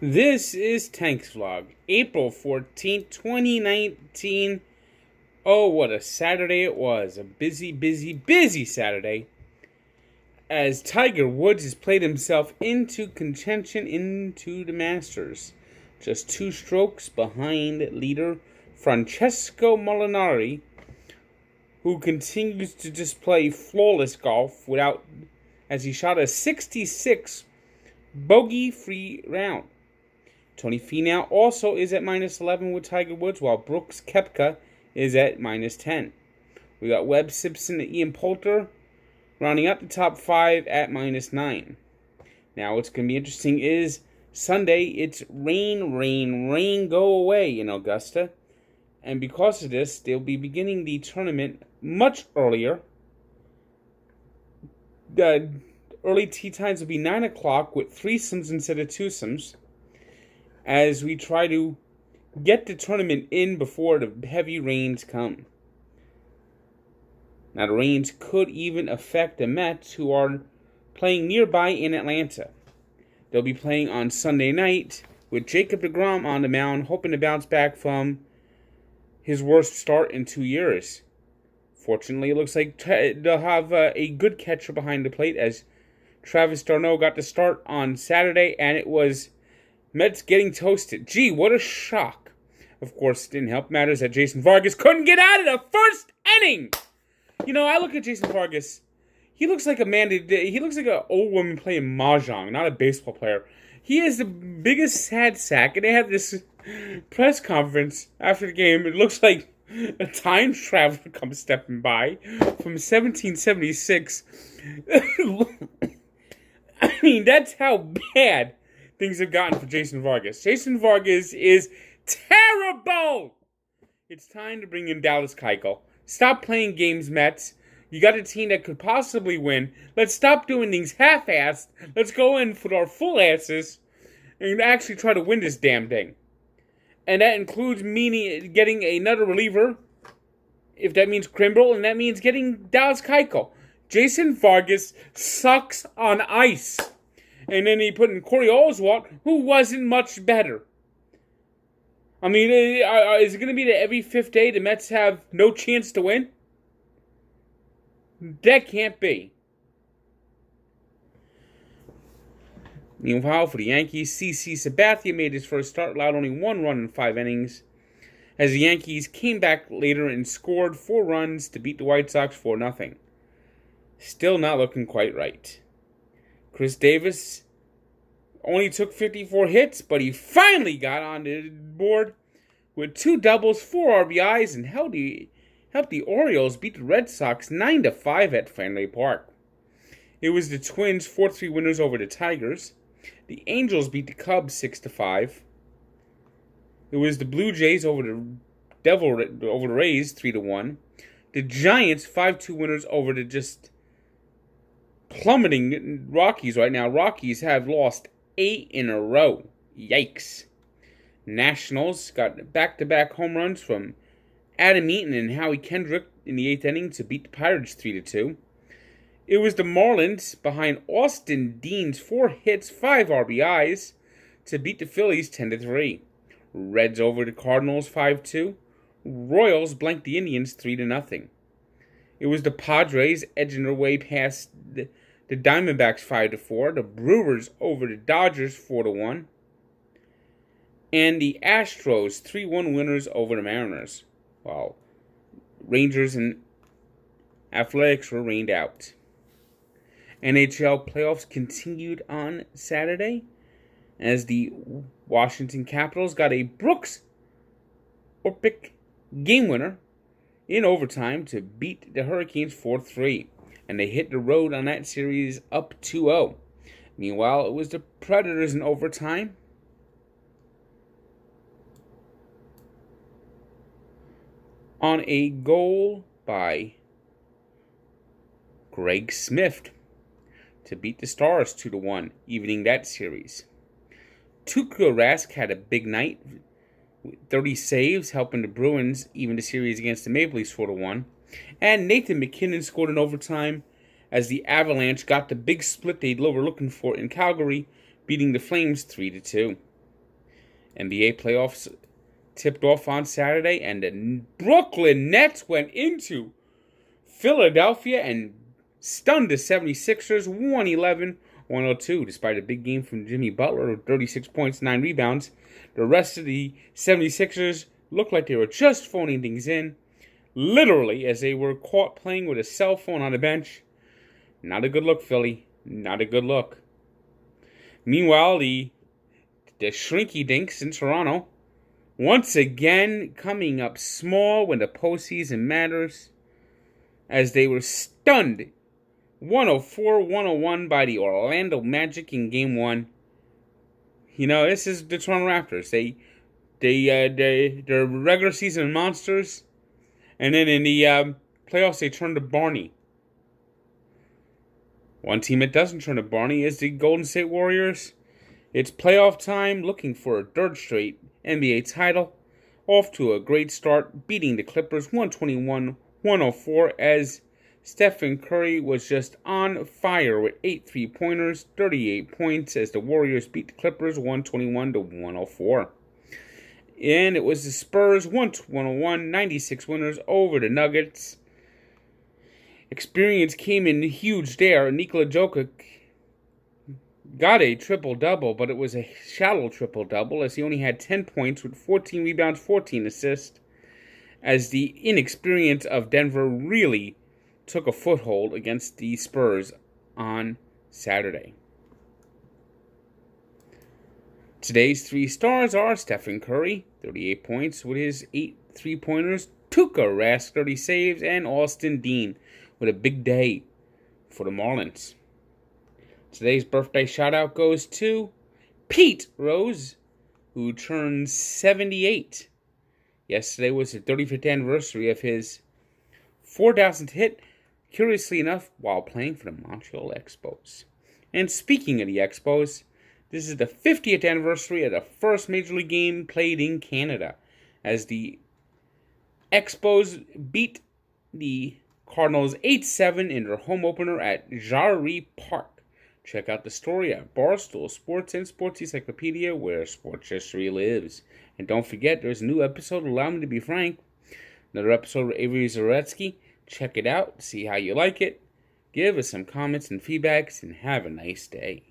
This is Tank's Vlog, April 14th, 2019. Oh, what a Saturday it was. A busy Saturday. As Tiger Woods has played himself into contention into the Masters. Just 2 strokes behind leader Francesco Molinari, who continues to just play flawless golf as he shot a 66 bogey-free round. Tony Finau also is at minus 11 with Tiger Woods, while Brooks Koepka is at minus 10. We got Webb Simpson and Ian Poulter rounding up the top 5 at minus 9. Now, what's going to be interesting is Sunday, it's rain, go away in Augusta. And because of this, they'll be beginning the tournament much earlier. The early tee times will be 9 o'clock with threesomes instead of twosomes, as we try to get the tournament in before the heavy rains come. Now, the rains could even affect the Mets, who are playing nearby in Atlanta. They'll be playing on Sunday night with Jacob deGrom on the mound, hoping to bounce back from his worst start in 2 years. Fortunately, it looks like they'll have a good catcher behind the plate, as Travis d'Arnaud got the start on Saturday, and it was Mets getting toasted. Gee, what a shock. Of course, it didn't help matters that Jason Vargas couldn't get out of the first inning. You know, I look at Jason Vargas. He looks like he looks like an old woman playing mahjong, not a baseball player. He is the biggest sad sack, and they had this press conference after the game. It looks like a time traveler comes stepping by from 1776. I mean, that's how bad things have gotten for Jason Vargas. Jason Vargas is terrible! It's time to bring in Dallas Keuchel. Stop playing games, Mets. You got a team that could possibly win. Let's stop doing things half-assed. Let's go in for our full asses and actually try to win this damn thing. And that includes getting another reliever, if that means Kimbrel, and that means getting Dallas Keuchel. Jason Vargas sucks on ice. And then he put in Corey Oswalt, who wasn't much better. I mean, is it going to be that every 5th day the Mets have no chance to win? That can't be. Meanwhile, for the Yankees, CC Sabathia made his first start, allowed only 1 run in 5 innings, as the Yankees came back later and scored 4 runs to beat the White Sox 4-0. Still not looking quite right. Chris Davis only took 54 hits, but he finally got on the board with 2 doubles, 4 RBIs, and helped the Orioles beat the Red Sox 9-5 at Fenway Park. It was the Twins' 4-3 winners over the Tigers. The Angels beat the Cubs 6-5. It was the Blue Jays over the Rays 3-1. The Giants 5-2 winners over the just plummeting Rockies right now. Rockies have lost 8 in a row. Yikes. Nationals got back-to-back home runs from Adam Eaton and Howie Kendrick in the 8th inning to beat the Pirates 3-2. It was the Marlins behind Austin Dean's 4 hits, 5 RBIs to beat the Phillies 10-3. Reds over the Cardinals 5-2. Royals blanked the Indians 3-0. It was the Padres edging their way past the Diamondbacks 5-4. The Brewers over the Dodgers 4-1. And the Astros 3-1 winners over the Mariners, while Rangers and Athletics were rained out. NHL playoffs continued on Saturday as the Washington Capitals got a Brooks Orpik game winner in overtime to beat the Hurricanes 4-3, and they hit the road on that series up 2-0. Meanwhile, it was the Predators in overtime on a goal by Greg Smith to beat the Stars 2-1, evening that series. Tuukka Rask had a big night, with 30 saves, helping the Bruins even the series against the Maple Leafs 4-1. And Nathan MacKinnon scored in overtime as the Avalanche got the big split they were looking for in Calgary, beating the Flames 3-2. NBA playoffs tipped off on Saturday, and the Brooklyn Nets went into Philadelphia and stunned the 76ers 111-102. Despite a big game from Jimmy Butler with 36 points, 9 rebounds, the rest of the 76ers looked like they were just phoning things in, literally, as they were caught playing with a cell phone on the bench. Not a good look, Philly. Not a good look. Meanwhile, the Shrinky Dinks in Toronto, once again coming up small when the postseason matters, as they were stunned 104-101 by the Orlando Magic in Game 1. You know, this is the Toronto Raptors. They're regular season monsters, and then in the playoffs they turn to Barney. One team that doesn't turn to Barney is the Golden State Warriors. It's playoff time, looking for a third straight NBA title. Off to a great start, beating the Clippers 121-104 as Stephen Curry was just on fire with 8 3-pointers, 38 points as the Warriors beat the Clippers 121-104. And it was the Spurs 101-96 winners over the Nuggets. Experience came in huge there. Nikola Jokic got a triple-double, but it was a shallow triple-double as he only had 10 points with 14 rebounds, 14 assists, as the inexperience of Denver really took a foothold against the Spurs on Saturday. Today's 3 stars are Stephen Curry, 38 points with his 8 3-pointers, Tuukka Rask, 30 saves, and Austin Dean with a big day for the Marlins. Today's birthday shout-out goes to Pete Rose, who turned 78. Yesterday was the 35th anniversary of his 4,000th hit, curiously enough, while playing for the Montreal Expos. And speaking of the Expos, this is the 50th anniversary of the first Major League game played in Canada, as the Expos beat the Cardinals 8-7 in their home opener at Jarry Park. Check out the story at Barstool Sports and Sports Encyclopedia, where sports history lives. And don't forget, there's a new episode of Allow Me to Be Frank, another episode with Avery Zaretsky. Check it out, see how you like it, give us some comments and feedbacks, and have a nice day.